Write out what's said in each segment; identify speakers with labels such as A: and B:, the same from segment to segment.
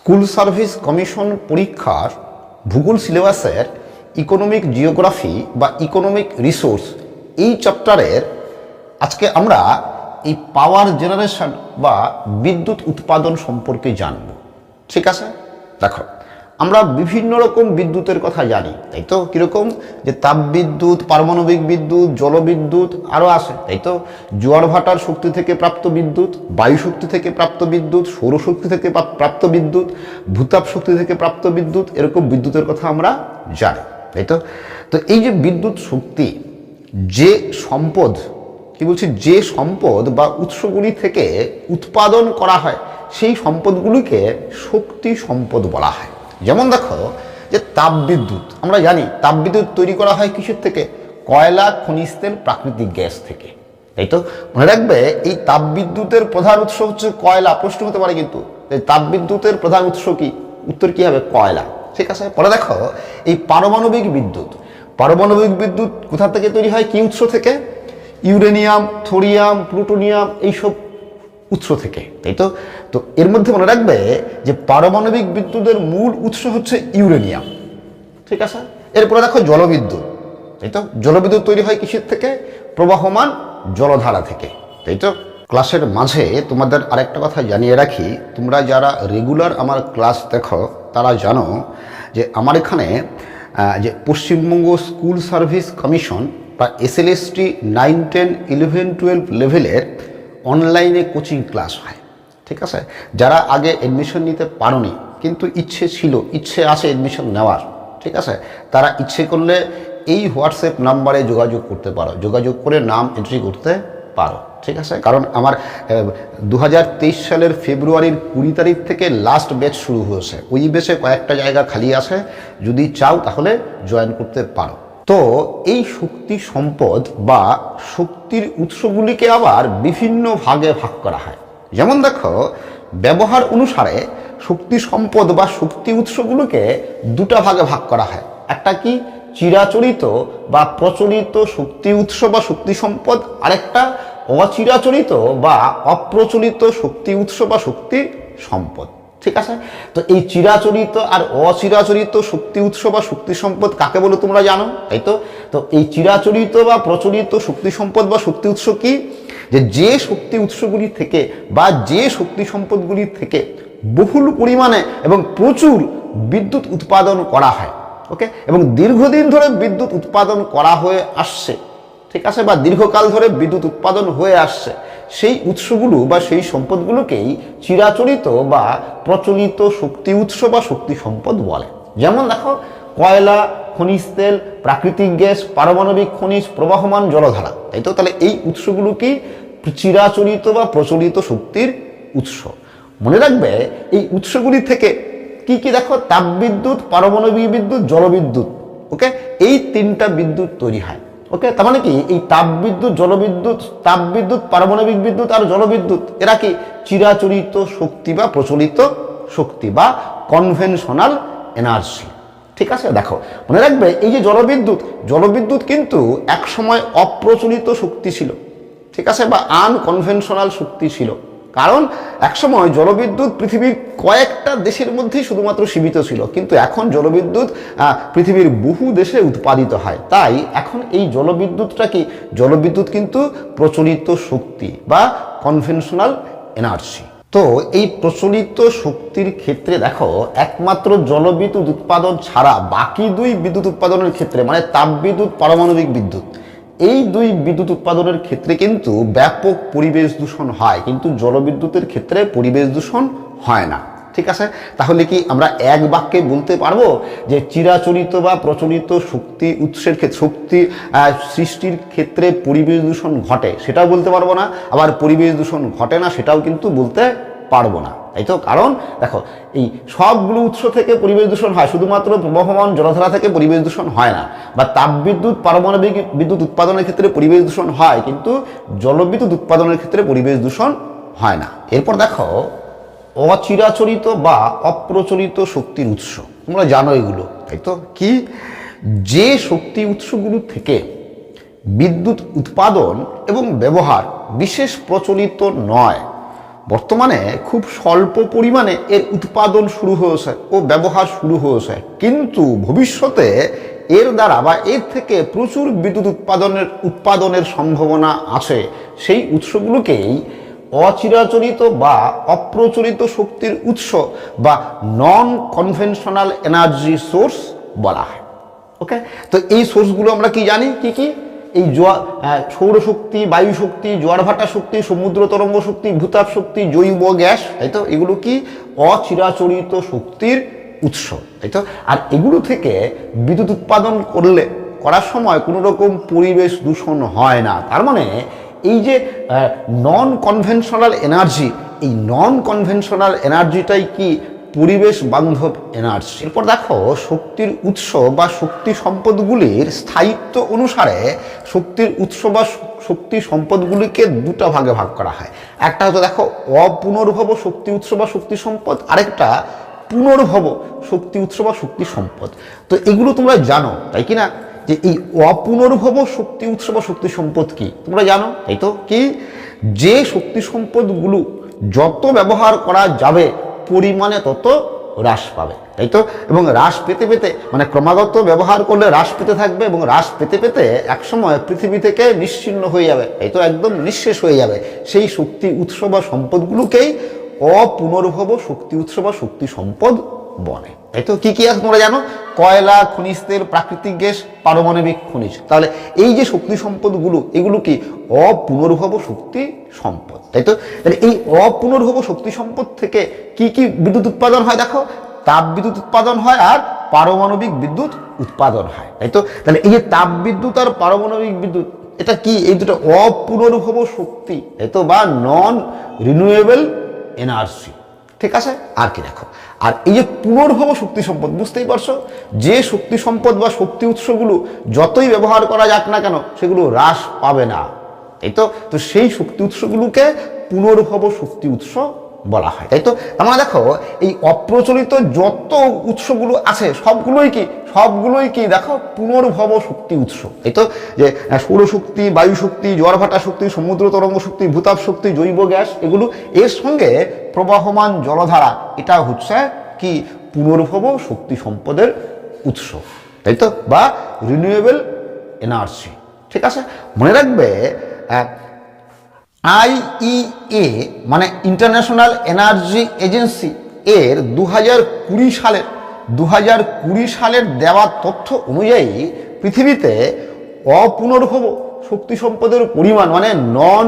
A: School service commission পরীক্ষার ভূগোল সিলেবাসের ইকোনমিক জিওগ্রাফি বা ইকোনমিক রিসোর্স এই চ্যাপ্টারের আজকে আমরা এই পাওয়ার জেনারেশন বা বিদ্যুৎ উৎপাদন সম্পর্কে জানব। ঠিক আছে, দেখো আমরা বিভিন্ন রকম বিদ্যুতের কথা জানি, তাই তো? কীরকম? যে তাপবিদ্যুৎ, পারমাণবিক বিদ্যুৎ, জলবিদ্যুৎ আরও আছে, তাই তো? জোয়ার ভাটার শক্তি থেকে প্রাপ্ত বিদ্যুৎ, বায়ু শক্তি থেকে প্রাপ্ত বিদ্যুৎ, সৌরশক্তি থেকে প্রাপ্ত বিদ্যুৎ, ভূতাপ শক্তি থেকে প্রাপ্ত বিদ্যুৎ, এরকম বিদ্যুতের কথা আমরা জানি, তাই তো? তো এই যে বিদ্যুৎ শক্তি, যে সম্পদ, কি বলছি, যে সম্পদ বা উৎসগুলি থেকে উৎপাদন করা হয় সেই সম্পদগুলিকে শক্তি সম্পদ বলা হয়। যেমন দেখো যে তাপবিদ্যুৎ, আমরা জানি তাপবিদ্যুৎ তৈরি করা হয় কিসের থেকে? কয়লা, খনিজ তেল, প্রাকৃতিক গ্যাস থেকে, তাই তো? মনে রাখবে এই তাপবিদ্যুতের প্রধান উৎস হচ্ছে কয়লা। প্রশ্ন হতে পারে কিন্তু তাপবিদ্যুতের প্রধান উৎস কি? উত্তর কি হবে? কয়লা। ঠিক আছে, পরে দেখো এই পারমাণবিক বিদ্যুৎ, পারমাণবিক বিদ্যুৎ কোথা থেকে তৈরি হয়? কি উৎস থেকে? ইউরেনিয়াম, থোরিয়াম, প্লুটোনিয়াম, এইসব উৎস থেকে, তাই তো? তো এর মধ্যে মনে রাখবে যে পারমাণবিক বিদ্যুতের মূল উৎস হচ্ছে ইউরেনিয়াম। ঠিক আছে, এরপরে দেখো জলবিদ্যুৎ, তাই তো? জলবিদ্যুৎ তৈরি হয় কিসের থেকে? প্রবাহমান জলধারা থেকে, তাই তো? ক্লাসের মাঝে তোমাদের আরেকটা কথা জানিয়ে রাখি, তোমরা যারা রেগুলার আমার ক্লাস দেখো তারা জানো যে আমার এখানে যে পশ্চিমবঙ্গ স্কুল সার্ভিস কমিশন বা SLST 9, 10, 11, 12 লেভেলের অনলাইনে কোচিং ক্লাস হয়। ঠিক আছে, যারা আগে অ্যাডমিশন নিতে পারোনি কিন্তু ইচ্ছে ছিল, ইচ্ছে আছে অ্যাডমিশন নেওয়ার, ঠিক আছে, তারা ইচ্ছে করলে এই হোয়াটসঅ্যাপ নাম্বারে যোগাযোগ করতে পারো, যোগাযোগ করে নাম এন্ট্রি করতে পারো। ঠিক আছে, কারণ আমার 2023 সালের ফেব্রুয়ারির 20 তারিখ থেকে লাস্ট ব্যাচ শুরু হয়েছে। ওই ব্যাচে কয়েকটা জায়গা খালি আছে, যদি চাও তাহলে জয়েন করতে পারো। তো এই শক্তি সম্পদ বা শক্তির উৎসগুলিকে আবার বিভিন্ন ভাগে ভাগ করা হয়। যেমন দেখো ব্যবহার অনুসারে শক্তি সম্পদ বা শক্তি উৎসগুলোকে দুটা ভাগে ভাগ করা হয়। একটা কি? চিরাচরিত বা প্রচলিত শক্তি উৎস বা শক্তি সম্পদ, আরেকটা অচিরাচরিত বা অপ্রচলিত শক্তি উৎস বা শক্তি সম্পদ। ঠিক আছে, তো এই চিরাচরিত আর অচিরাচরিত শক্তি উৎস বা শক্তি সম্পদ কাকে বলে তোমরা জানো, তাই তো? তো এই চিরাচরিত বা প্রচলিত শক্তি সম্পদ বা শক্তি উৎস কি? যে শক্তি উৎসগুলি থেকে বা যে শক্তি সম্পদগুলি থেকে বহুল পরিমাণে এবং প্রচুর বিদ্যুৎ উৎপাদন করা হয়, ওকে, এবং দীর্ঘদিন ধরে বিদ্যুৎ উৎপাদন করা হয়ে আসছে, ঠিক আছে, বা দীর্ঘকাল ধরে বিদ্যুৎ উৎপাদন হয়ে আসছে, সেই উৎসগুলো বা সেই সম্পদগুলোকেই চিরাচরিত বা প্রচলিত শক্তি উৎস বা শক্তি সম্পদ বলে। যেমন দেখো কয়লা, খনিজ তেল, প্রাকৃতিক গ্যাস, পারমাণবিক খনিজ, প্রবাহমান জলধারা, তাই তো? তাহলে এই উৎসগুলো কি? চিরাচরিত বা প্রচলিত শক্তির উৎস। মনে রাখবে এই উৎসগুলি থেকে কি কি? দেখো তাপবিদ্যুৎ, পারমাণবিক বিদ্যুৎ, জলবিদ্যুৎ, ওকে, এই তিনটা বিদ্যুৎ তৈরি হয়। ওকে, তার মানে কি এই তাপবিদ্যুৎ, জলবিদ্যুৎ, তাপবিদ্যুৎ, পারমাণবিক বিদ্যুৎ আর জলবিদ্যুৎ এরা কি? চিরাচরিত শক্তি বা প্রচলিত শক্তি বা কনভেনশনাল এনার্জি। ঠিক আছে, দেখো মনে রাখবে এই যে জলবিদ্যুৎ, জলবিদ্যুৎ কিন্তু একসময় অপ্রচলিত শক্তি ছিল, ঠিক আছে, বা আনকনভেনশনাল শক্তি ছিল। কারণ একসময় জলবিদ্যুৎ পৃথিবীর কয়েকটা দেশের মধ্যেই শুধুমাত্র সীমিত ছিল, কিন্তু এখন জলবিদ্যুৎ পৃথিবীর বহু দেশে উৎপাদিত হয়। তাই এখন এই জলবিদ্যুৎটা কি? জলবিদ্যুৎ কিন্তু প্রচলিত শক্তি বা কনভেনশনাল এনার্জি। তো এই প্রচলিত শক্তির ক্ষেত্রে দেখো একমাত্র জলবিদ্যুৎ উৎপাদন ছাড়া বাকি দুই বিদ্যুৎ উৎপাদনের ক্ষেত্রে, মানে তাপবিদ্যুৎ, পারমাণবিক বিদ্যুৎ, এই দুই বিদ্যুৎ উৎপাদনের ক্ষেত্রে কিন্তু ব্যাপক পরিবেশ দূষণ হয়, কিন্তু জলবিদ্যুতের ক্ষেত্রে পরিবেশ দূষণ হয় না। ঠিক আছে, তাহলে কি আমরা এক বাক্যে বলতে পারবো যে চিরাচরিত বা প্রচলিত শক্তি উৎসের ক্ষেত্রে, শক্তি সৃষ্টির ক্ষেত্রে পরিবেশ দূষণ ঘটে? সেটাও বলতে পারবো না। আবার পরিবেশ দূষণ ঘটে না সেটাও কিন্তু বলতে পারবো না, তাই তো? কারণ দেখো এই সবগুলো উৎস থেকে পরিবেশ দূষণ হয়, শুধুমাত্র প্রবাহমান জলধারা থেকে পরিবেশ দূষণ হয় না। বা তাপবিদ্যুৎ, পারমাণবিক বিদ্যুৎ উৎপাদনের ক্ষেত্রে পরিবেশ দূষণ হয়, কিন্তু জলবিদ্যুৎ উৎপাদনের ক্ষেত্রে পরিবেশ দূষণ হয় না। এরপর দেখো অচিরাচরিত বা অপ্রচলিত শক্তির উৎস, তোমরা জানো এগুলো, তাই তো? কি? যে শক্তি উৎসগুলো থেকে বিদ্যুৎ উৎপাদন এবং ব্যবহার বিশেষ প্রচলিত নয়, বর্তমানে খুব স্বল্প পরিমাণে এর উৎপাদন শুরু হয়েছে ও ব্যবহার শুরু হয়েছে, কিন্তু ভবিষ্যতে এর দ্বারা বা এর থেকে প্রচুর বিদ্যুৎ উৎপাদনের সম্ভাবনা আছে। সেই উৎসগুলোকেই অচিরাচরিত বা অপ্রচলিত শক্তির উৎস বা নন কনভেনশনাল এনার্জি সোর্স বলা হয়। ওকে, তো এই সোর্সগুলো আমরা কি জানি, কি কি? এই সৌরশক্তি, বায়ু শক্তি, জোয়ার ভাটা শক্তি, সমুদ্র তরঙ্গ শক্তি, ভূতাপ শক্তি, জৈব গ্যাস, তাই তো? এগুলো কি অচিরাচরিত শক্তির উৎস, তাই তো? আর এগুলো থেকে বিদ্যুৎ উৎপাদন করার সময় কোনো রকম পরিবেশ দূষণ হয় না। তার মানে এই যে নন কনভেনশনাল এনার্জি, এই নন কনভেনশনাল এনার্জিটাই কি পরিবেশ বান্ধব এনার্জি। এরপর দেখো, শক্তির উৎস বা শক্তি সম্পদগুলির স্থায়িত্ব অনুসারে শক্তির উৎস বা শক্তি সম্পদগুলিকে দুটা ভাগে ভাগ করা হয়। একটা হচ্ছে দেখো অপুনর্ভব শক্তি উৎস বা শক্তি সম্পদ, আরেকটা পুনর্ভব শক্তি উৎস বা শক্তি সম্পদ। তো এগুলো তোমরা জানো, তাই কি না, যে এই অপুনর্ভব শক্তি উৎস বা শক্তি সম্পদ কি তোমরা জানো, তাই তো? কি, যে শক্তি সম্পদগুলো যত ব্যবহার করা যাবে পরিমাণে তত হ্রাস পাবে, তাই তো? এবং হ্রাস পেতে পেতে, মানে ক্রমাগত ব্যবহার করলে হ্রাস পেতে থাকবে এবং হ্রাস পেতে পেতে একসময় পৃথিবী থেকে নিশ্চিহ্ন হয়ে যাবে, তাই তো? একদম নিঃশেষ হয়ে যাবে। সেই শক্তি উৎস বা সম্পদগুলোকেই অপুনর্ভব শক্তি উৎস বা শক্তি সম্পদ বলে, তাই তো? কি কি আছে তোমরা জানো? কয়লা, খনিজ তেল, প্রাকৃতিক গ্যাস, পারমাণবিক খনিজ। তাহলে এই যে শক্তি সম্পদগুলো, এগুলো কি অপুনর্ভব শক্তি সম্পদ, তাই তো? তাহলে এই অপুনর্ভব শক্তি সম্পদ থেকে কি কি বিদ্যুৎ উৎপাদন হয়? দেখো, তাপ বিদ্যুৎ উৎপাদন হয় আর পারমাণবিক বিদ্যুৎ উৎপাদন হয়, তাই তো? তাহলে এই যে তাপ বিদ্যুৎ আর পারমাণবিক বিদ্যুৎ, এটা কি? এই দুটো অপুনর্ভব শক্তি, তাই তো, বা নন রিনিউয়েবল এনার্জি, ঠিক আছে? আর কি দেখো, আর এই যে পুনর্ভব শক্তি সম্পদ, বুঝতেই পারছো, যে শক্তি সম্পদ বা শক্তি উৎসগুলো যতই ব্যবহার করা যাক না কেন সেগুলো হ্রাস পাবে না, তাই তো? তো সেই শক্তি উৎসগুলোকে পুনর্ভব শক্তি উৎস বলা হয়, তাই তো? আমরা দেখো, এই অপ্রচলিত যত উৎসগুলো আছে সবগুলোই কি দেখো পুনর্ভব শক্তি উৎস, তাই তো? যে সৌরশক্তি, বায়ু শক্তি, জোয়ার ভাটা শক্তি, সমুদ্র তরঙ্গ শক্তি, ভূতাপ শক্তি, জৈব গ্যাস, এগুলো, এর সঙ্গে প্রবাহমান জলধারা, এটা হচ্ছে কি পুনর্ভব শক্তি সম্পদের উৎস, তাই তো? বা রিনিউয়েবল এনার্জি, ঠিক আছে? মনে রাখবে, IEA মানে ইন্টারন্যাশনাল এনার্জি এজেন্সি এর 2020 সালের দেওয়া তথ্য অনুযায়ী পৃথিবীতে অপুনর্ভব শক্তি সম্পদের পরিমাণ, মানে নন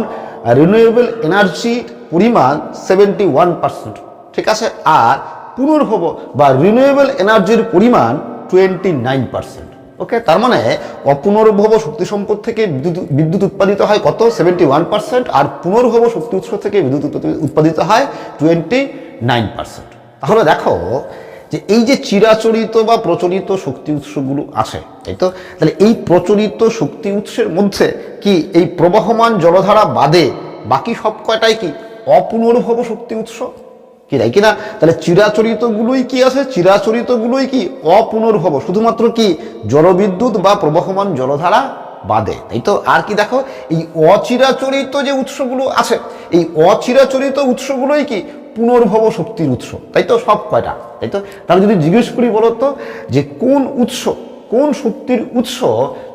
A: রিনিউয়েবল এনার্জির পরিমাণ 71%, ঠিক আছে? আর পুনর্ভব বা রিনিউয়েবল এনার্জির পরিমাণ 29%। ওকে, তার মানে অপুনর্ভব শক্তি সম্পদ থেকে বিদ্যুৎ উৎপাদিত হয় কত? 71%, আর পুনর্ভব শক্তি উৎস থেকে বিদ্যুৎ উৎপাদিত হয় 29%। তাহলে দেখো যে এই যে চিরাচরিত বা প্রচলিত শক্তি উৎসগুলো আছে, তাই তো? তাহলে এই প্রচলিত শক্তি উৎসের মধ্যে কি এই প্রবাহমান জলধারা বাদে বাকি সব কয়টাই কি অপুনর্ভব শক্তি উৎস, কি তাই কিনা? তাহলে চিরাচরিতগুলোই কি আছে? চিরাচরিতগুলোই কি অপুনর্ভব, শুধুমাত্র কি জলবিদ্যুৎ বা প্রবাহমান জলধারা বাদে, তাই তো? আর কি দেখো, এই অচিরাচরিত যে উৎসগুলো আছে, এই অচিরাচরিত উৎসগুলোই কি পুনর্ভব শক্তির উৎস, তাই তো? সব কয়টা, তাই তো? তাহলে যদি জিজ্ঞেস করি বলতো যে কোন শক্তির উৎস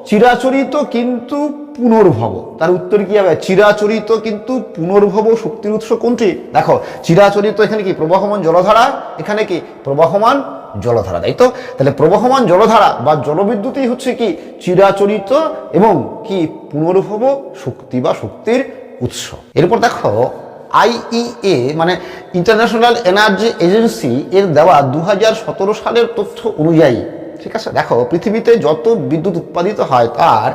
A: চিরাচরিত কিন্তু পুনর্ভব, তার উত্তর কি হবে? চিরাচরিত কিন্তু পুনর্ভব শক্তির উৎস কোনটি? দেখো, চিরাচরিত এখানে কি প্রবাহমান জলধারা, এখানে কি প্রবাহমান জলধারা, তাই তো? তাহলে প্রবাহমান জলধারা বা জলবিদ্যুৎই হচ্ছে কি চিরাচরিত এবং কি পুনর্ভব শক্তি বা শক্তির উৎস। এরপর দেখো, IEA মানে ইন্টারন্যাশনাল এনার্জি এজেন্সি এর দেওয়া 2017 সালের তথ্য অনুযায়ী, ঠিক আছে, দেখো পৃথিবীতে যত বিদ্যুৎ উৎপাদিত হয় তার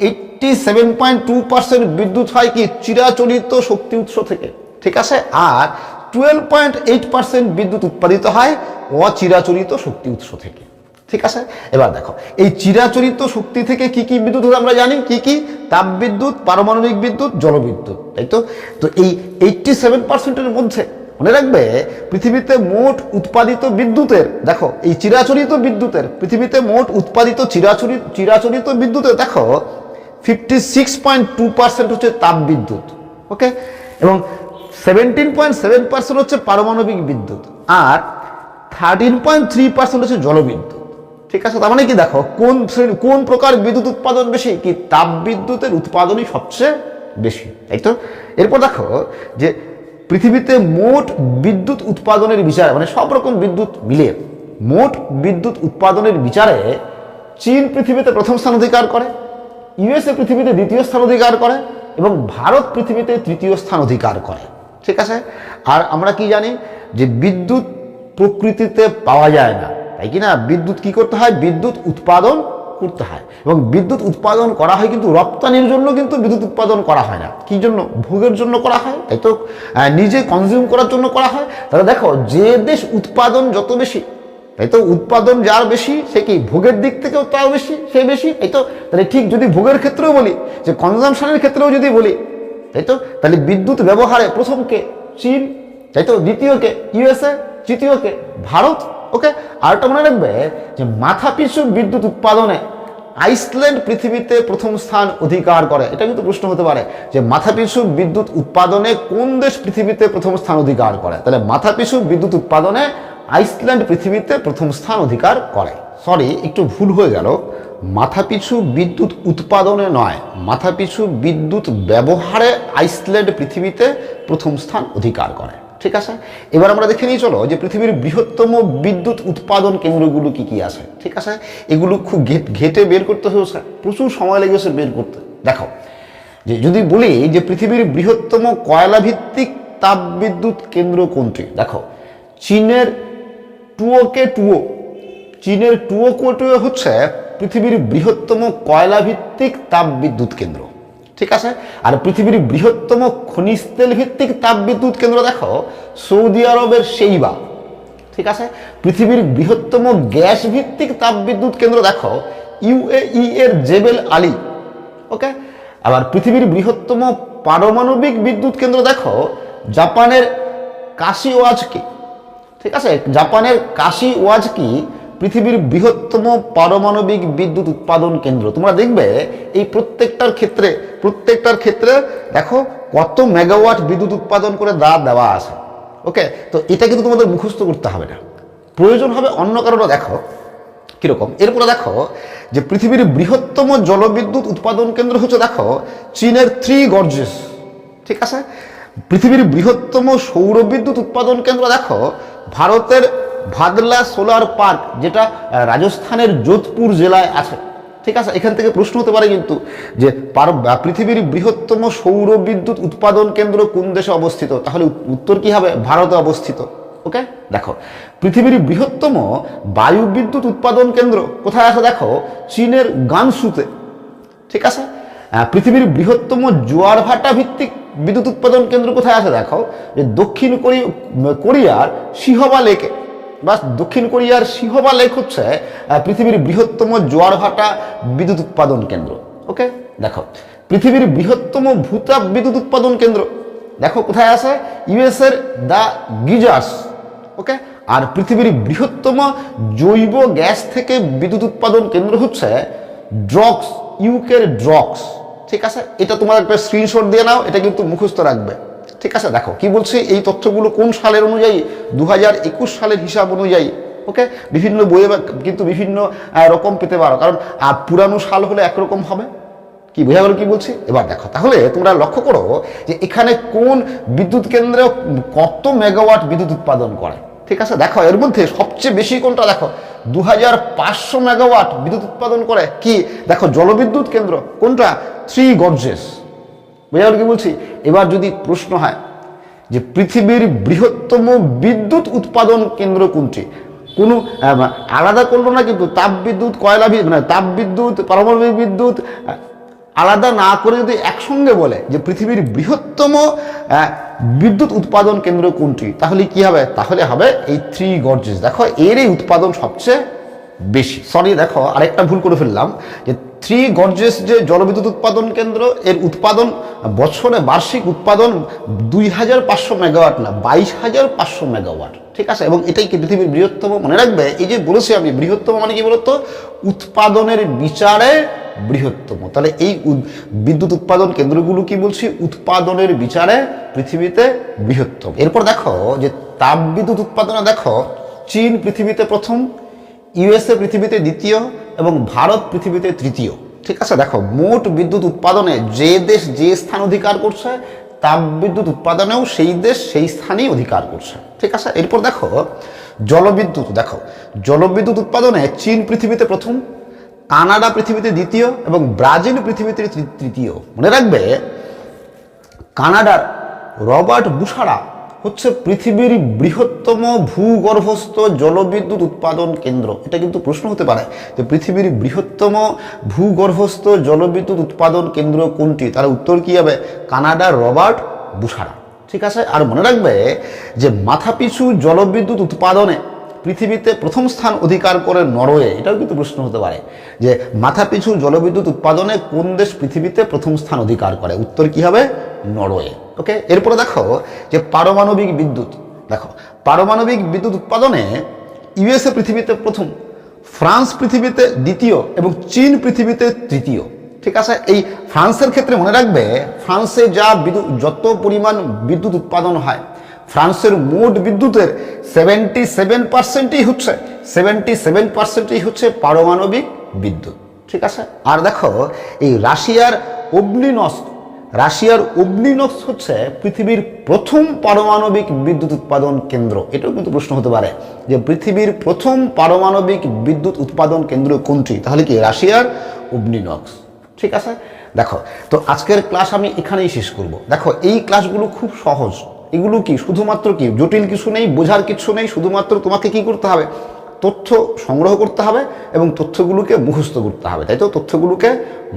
A: 87.2% বিদ্যুৎ হয় কি চিরাচরিত শক্তি উৎস থেকে, ঠিক আছে? আর 12.8% বিদ্যুৎ উৎপাদিত হয় অচিরাচরিত শক্তি উৎস থেকে, ঠিক আছে? এবার দেখো, এই চিরাচরিত শক্তি থেকে কি কি বিদ্যুৎ আমরা জানি, কি কি? তাপ বিদ্যুৎ, পারমাণবিক বিদ্যুৎ, জলবিদ্যুৎ, তাই তো? তো এই 87%-এর মধ্যে মনে রাখবে পৃথিবীতে মোট উৎপাদিত বিদ্যুতের, দেখো এই চিরাচরিত বিদ্যুতের, পৃথিবীতে মোট উৎপাদিত চিরাচরিত বিদ্যুতের দেখো 56.2% হচ্ছে তাপ বিদ্যুৎ, ওকে, এবং 17.7% হচ্ছে পারমাণবিক বিদ্যুৎ, আর 13.3% হচ্ছে জলবিদ্যুৎ। ঠিক আছে, তার মানে কি দেখো কোন প্রকার বিদ্যুৎ উৎপাদন বেশি, কি তাপ বিদ্যুতের উৎপাদনই সবচেয়ে বেশি, তাই তো। এরপর দেখো যে পৃথিবীতে মোট বিদ্যুৎ উৎপাদনের বিচারে, মানে সব রকম বিদ্যুৎ মিলিয়ে মোট বিদ্যুৎ উৎপাদনের বিচারে চীন পৃথিবীতে প্রথম স্থান অধিকার করে, ইউএসএ পৃথিবীতে দ্বিতীয় স্থান অধিকার করে এবং ভারত পৃথিবীতে তৃতীয় স্থান অধিকার করে। ঠিক আছে, আর আমরা কি জানি যে বিদ্যুৎ প্রকৃতিতে পাওয়া যায় না, তাই কি না, বিদ্যুৎ কি করতে হয়, বিদ্যুৎ উৎপাদন করতে হয়, এবং বিদ্যুৎ উৎপাদন করা হয় কিন্তু রপ্তানির জন্য, কিন্তু বিদ্যুৎ উৎপাদন করা হয় না কি জন্য, ভোগের জন্য করা হয়, তাই তো, নিজে কনজিউম করার জন্য করা হয়। তাহলে দেখো যে দেশ উৎপাদন যত বেশি, তাই তো, উৎপাদন যার বেশি সে কি ভোগের দিক থেকেও তাও বেশি, সে বেশি, তাই তো। তাহলে ঠিক যদি ভোগের ক্ষেত্রেও বলি, যে কনজামশনের ক্ষেত্রেও যদি বলি, তাই তো, তাহলে বিদ্যুৎ ব্যবহারে প্রথম কে, চীন, তাই তো, দ্বিতীয় কে ইউএসএ, তৃতীয় কে ভারত। ওকে, আরেকটা মনে রাখবে যে মাথাপিছু বিদ্যুৎ উৎপাদনে আইসল্যান্ড পৃথিবীতে প্রথম স্থান অধিকার করে। এটা কিন্তু প্রশ্ন হতে পারে যে মাথাপিছু বিদ্যুৎ উৎপাদনে কোন দেশ পৃথিবীতে প্রথম স্থান অধিকার করে, তাহলে মাথাপিছু বিদ্যুৎ উৎপাদনে আইসল্যান্ড পৃথিবীতে প্রথম স্থান অধিকার করে। সরি, একটু ভুল হয়ে গেল, মাথাপিছু বিদ্যুৎ উৎপাদনে নয়, মাথাপিছু বিদ্যুৎ ব্যবহারে আইসল্যান্ড পৃথিবীতে প্রথম স্থান অধিকার করে। ঠিক আছে, এবার আমরা দেখে নিয়ে চলো যে পৃথিবীর বৃহত্তম বিদ্যুৎ উৎপাদন কেন্দ্রগুলো কি কি আছে। ঠিক আছে, এগুলো খুব ঘেটে বের করতে হয়েছে, প্রচুর সময় লেগেছে বের করতে। দেখো যে যদি বলি যে পৃথিবীর বৃহত্তম কয়লা ভিত্তিক তাপবিদ্যুৎ কেন্দ্র কোনটি, দেখো চীনের চীনের টুয়োকোটুয়ে হচ্ছে পৃথিবীর বৃহত্তম কয়লা ভিত্তিক তাপবিদ্যুৎ কেন্দ্র। ঠিক আছে, আর পৃথিবীর বৃহত্তম খনিজ তেল ভিত্তিক তাপবিদ্যুৎ কেন্দ্র দেখো সৌদি আরবের সেইবা। ঠিক আছে, পৃথিবীর বৃহত্তম গ্যাস ভিত্তিক তাপবিদ্যুৎ কেন্দ্র দেখো ইউএই এর জেবেল আলী। ওকে, আবার পৃথিবীর বৃহত্তম পারমাণবিক বিদ্যুৎ কেন্দ্র দেখো জাপানের কাশিওয়াজকি। ঠিক আছে, জাপানের কাশিওয়াজকি পৃথিবীর বৃহত্তম পারমাণবিক বিদ্যুৎ উৎপাদন কেন্দ্র। তোমরা দেখবে এই প্রত্যেকটার ক্ষেত্রে দেখো কত মেগাওয়াট বিদ্যুৎ উৎপাদন করে দেওয়া আছে। ওকে, তো এটা কিন্তু তোমাদের মুখস্থ করতে হবে না, প্রয়োজন হবে অন্য কারণে। দেখো কিরকম, এরপরে দেখো যে পৃথিবীর বৃহত্তম জলবিদ্যুৎ উৎপাদন কেন্দ্র হচ্ছে দেখো চীনের থ্রি গর্জেস। ঠিক আছে, পৃথিবীর বৃহত্তম সৌরবিদ্যুৎ উৎপাদন কেন্দ্র দেখো ভারতের ভাদলা সোলার পার্ক, যেটা রাজস্থানের যোধপুর জেলায় আছে। ঠিক আছে, এখান থেকে প্রশ্ন হতে পারে কিন্তু যে পৃথিবীর বৃহত্তম সৌরবিদ্যুৎ উৎপাদন কেন্দ্র কোন দেশে অবস্থিত, তাহলে উত্তর কি হবে, ভারতে অবস্থিত। ওকে, দেখো পৃথিবীর বৃহত্তম বায়ু বিদ্যুৎ উৎপাদন কেন্দ্র কোথায় আছে, দেখো চীনের গানসুতে। ঠিক আছে, পৃথিবীর বৃহত্তম জোয়ার ভাটা ভিত্তিক বিদ্যুৎ উৎপাদন কেন্দ্র কোথায় আছে, দেখো যে দক্ষিণ কোরিয়ার সিহবা লেকে, বা দক্ষিণ কোরিয়ার সিহবা লেক হচ্ছে পৃথিবীর বৃহত্তম জোয়ার ভাটা বিদ্যুৎ উৎপাদন কেন্দ্র। ওকে, দেখো পৃথিবীর বৃহত্তম ভূতাপ বিদ্যুৎ উৎপাদন কেন্দ্র দেখো কোথায় আছে, ইউএসএর দ্য গিজার্স। ওকে, আর পৃথিবীর বৃহত্তম জৈব গ্যাস থেকে বিদ্যুৎ উৎপাদন কেন্দ্র হচ্ছে ড্রক্স, ইউকের ড্রক্স। ঠিক আছে, এটা তোমার একটা স্ক্রিনশট দিয়ে নাও, এটা কিন্তু মুখস্থ রাখবে। ঠিক আছে, দেখো কি বলছে, এই তথ্যগুলো কোন সালের অনুযায়ী, 2021 সালের হিসাব অনুযায়ী। ওকে, বিভিন্ন বইয়ে কিন্তু বিভিন্ন রকম পেতে পারো, কারণ পুরানো সাল হলে একরকম হবে। কি বোঝা গেল কি বলছি? এবার দেখো তাহলে তোমরা লক্ষ্য করো যে এখানে কোন বিদ্যুৎ কেন্দ্রে কত মেগাওয়াট বিদ্যুৎ উৎপাদন করে। ঠিক আছে, দেখো এর মধ্যে সবচেয়ে বেশি কোনটা, দেখো 2500 মেগাওয়াট বিদ্যুৎ উৎপাদন করে কি, দেখো জলবিদ্যুৎ কেন্দ্র কোনটা, থ্রি গর্জেস। বোঝা গেল কি বলছি? এবার যদি প্রশ্ন হয় যে পৃথিবীর বৃহত্তম বিদ্যুৎ উৎপাদন কেন্দ্র কোনটি, কোনো আলাদা করলো না কিন্তু, তাপবিদ্যুৎ, কয়লা মানে তাপবিদ্যুৎ, পারমাণবিক বিদ্যুৎ আলাদা না করে যদি একসঙ্গে বলে যে পৃথিবীর বৃহত্তম বিদ্যুৎ উৎপাদন কেন্দ্র কোনটি, তাহলে কি হবে, তাহলে হবে এই থ্রি গর্জেস। দেখো এরই উৎপাদন সবচেয়ে বেশি। সরি, দেখো আরেকটা ভুল করে ফেললাম, যে থ্রি গর্জেস যে জলবিদ্যুৎ উৎপাদন কেন্দ্র, এর উৎপাদন বছরে বার্ষিক উৎপাদন 2500 মেগাওয়াট না, 22500 মেগাওয়াট। ঠিক আছে, এবং এটাই কি পৃথিবীর বৃহত্তম। মনে রাখবে এই যে বলেছি আমি, বৃহত্তম মানে কি বলতো, উৎপাদনের বিচারে বৃহত্তম। তাহলে এই বিদ্যুৎ উৎপাদন কেন্দ্রগুলো কি বলছি, উৎপাদনের বিচারে পৃথিবীতে বৃহত্তম। এরপর দেখো যে তাপবিদ্যুৎ উৎপাদনে দেখো চীন পৃথিবীতে প্রথম, ইউএসএ পৃথিবীতে দ্বিতীয় এবং ভারত পৃথিবীতে তৃতীয়। ঠিক আছে, দেখো মোট বিদ্যুৎ উৎপাদনে যে দেশ যে স্থান অধিকার করছে, তাপবিদ্যুৎ উৎপাদনেও সেই দেশ সেই স্থানই অধিকার করছে। ঠিক আছে, এরপর দেখো জলবিদ্যুৎ, দেখো জলবিদ্যুৎ উৎপাদনে চীন পৃথিবীতে প্রথম, কানাডা পৃথিবীতে দ্বিতীয় এবং ব্রাজিল পৃথিবীতে তৃতীয়। মনে রাখবে কানাডার রবার্ট বুশারা হচ্ছে পৃথিবীর বৃহত্তম ভূগর্ভস্থ জলবিদ্যুৎ উৎপাদন কেন্দ্র। এটা কিন্তু প্রশ্ন হতে পারে যে পৃথিবীর বৃহত্তম ভূগর্ভস্থ জলবিদ্যুৎ উৎপাদন কেন্দ্র কোনটি, তার উত্তর কি হবে, কানাডার রবার্ট বুশারা। ঠিক আছে, আর মনে রাখবে যে মাথাপিছু জলবিদ্যুৎ উৎপাদনে পৃথিবীতে প্রথম স্থান অধিকার করে নরওয়ে। এটাও কিন্তু প্রশ্ন হতে পারে যে মাথাপিছু জলবিদ্যুৎ উৎপাদনে কোন দেশ পৃথিবীতে প্রথম স্থান অধিকার করে, উত্তর কি হবে, নরওয়ে। ওকে, এরপরে দেখো যে পারমাণবিক বিদ্যুৎ, দেখো পারমাণবিক বিদ্যুৎ উৎপাদনে ইউএসএ পৃথিবীতে প্রথম, ফ্রান্স পৃথিবীতে দ্বিতীয় এবং চীন পৃথিবীতে তৃতীয়। ঠিক আছে, এই ফ্রান্সের ক্ষেত্রে মনে রাখবে ফ্রান্সে যত পরিমাণ বিদ্যুৎ উৎপাদন হয়, ফ্রান্সের মোট বিদ্যুতের 77% হচ্ছে পারমাণবিক বিদ্যুৎ। ঠিক আছে, আর দেখো এই রাশিয়ার অগ্নিনক্স হচ্ছে পৃথিবীর প্রথম পারমাণবিক বিদ্যুৎ উৎপাদন কেন্দ্র। এটাও কিন্তু প্রশ্ন হতে পারে যে পৃথিবীর প্রথম পারমাণবিক বিদ্যুৎ উৎপাদন কেন্দ্র কোনটি, তাহলে কি রাশিয়ার অগ্নিনক্স। ঠিক আছে, দেখো তো আজকের ক্লাস আমি এখানেই শেষ করব। দেখো এই ক্লাসগুলো খুব সহজ, এগুলো কি শুধুমাত্র কি জটিল কিছু নেই, বোঝার কিছু নেই, শুধুমাত্র তোমাকে কি করতে হবে, তথ্য সংগ্রহ করতে হবে এবং তথ্যগুলোকে মুখস্থ করতে হবে, তাই তো, তথ্যগুলোকে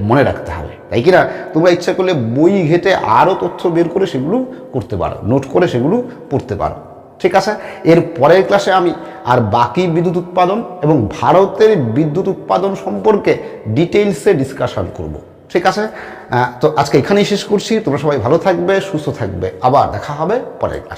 A: মনে রাখতে হবে, তাই কিনা। তোমরা ইচ্ছা করলে বই ঘেটে আরও তথ্য বের করে সেগুলো করতে পারো, নোট করে সেগুলো পড়তে পারো। ঠিক আছে, এর পরের ক্লাসে আমি আর বাকি বিদ্যুৎ উৎপাদন এবং ভারতের বিদ্যুৎ উৎপাদন সম্পর্কে ডিটেইলসে ডিসকাশন করব। ঠিক আছে, তো আজকে এখানেই শেষ করছি। তোমরা সবাই ভালো থাকবে, সুস্থ থাকবে, আবার দেখা হবে পরের ক্লাসে।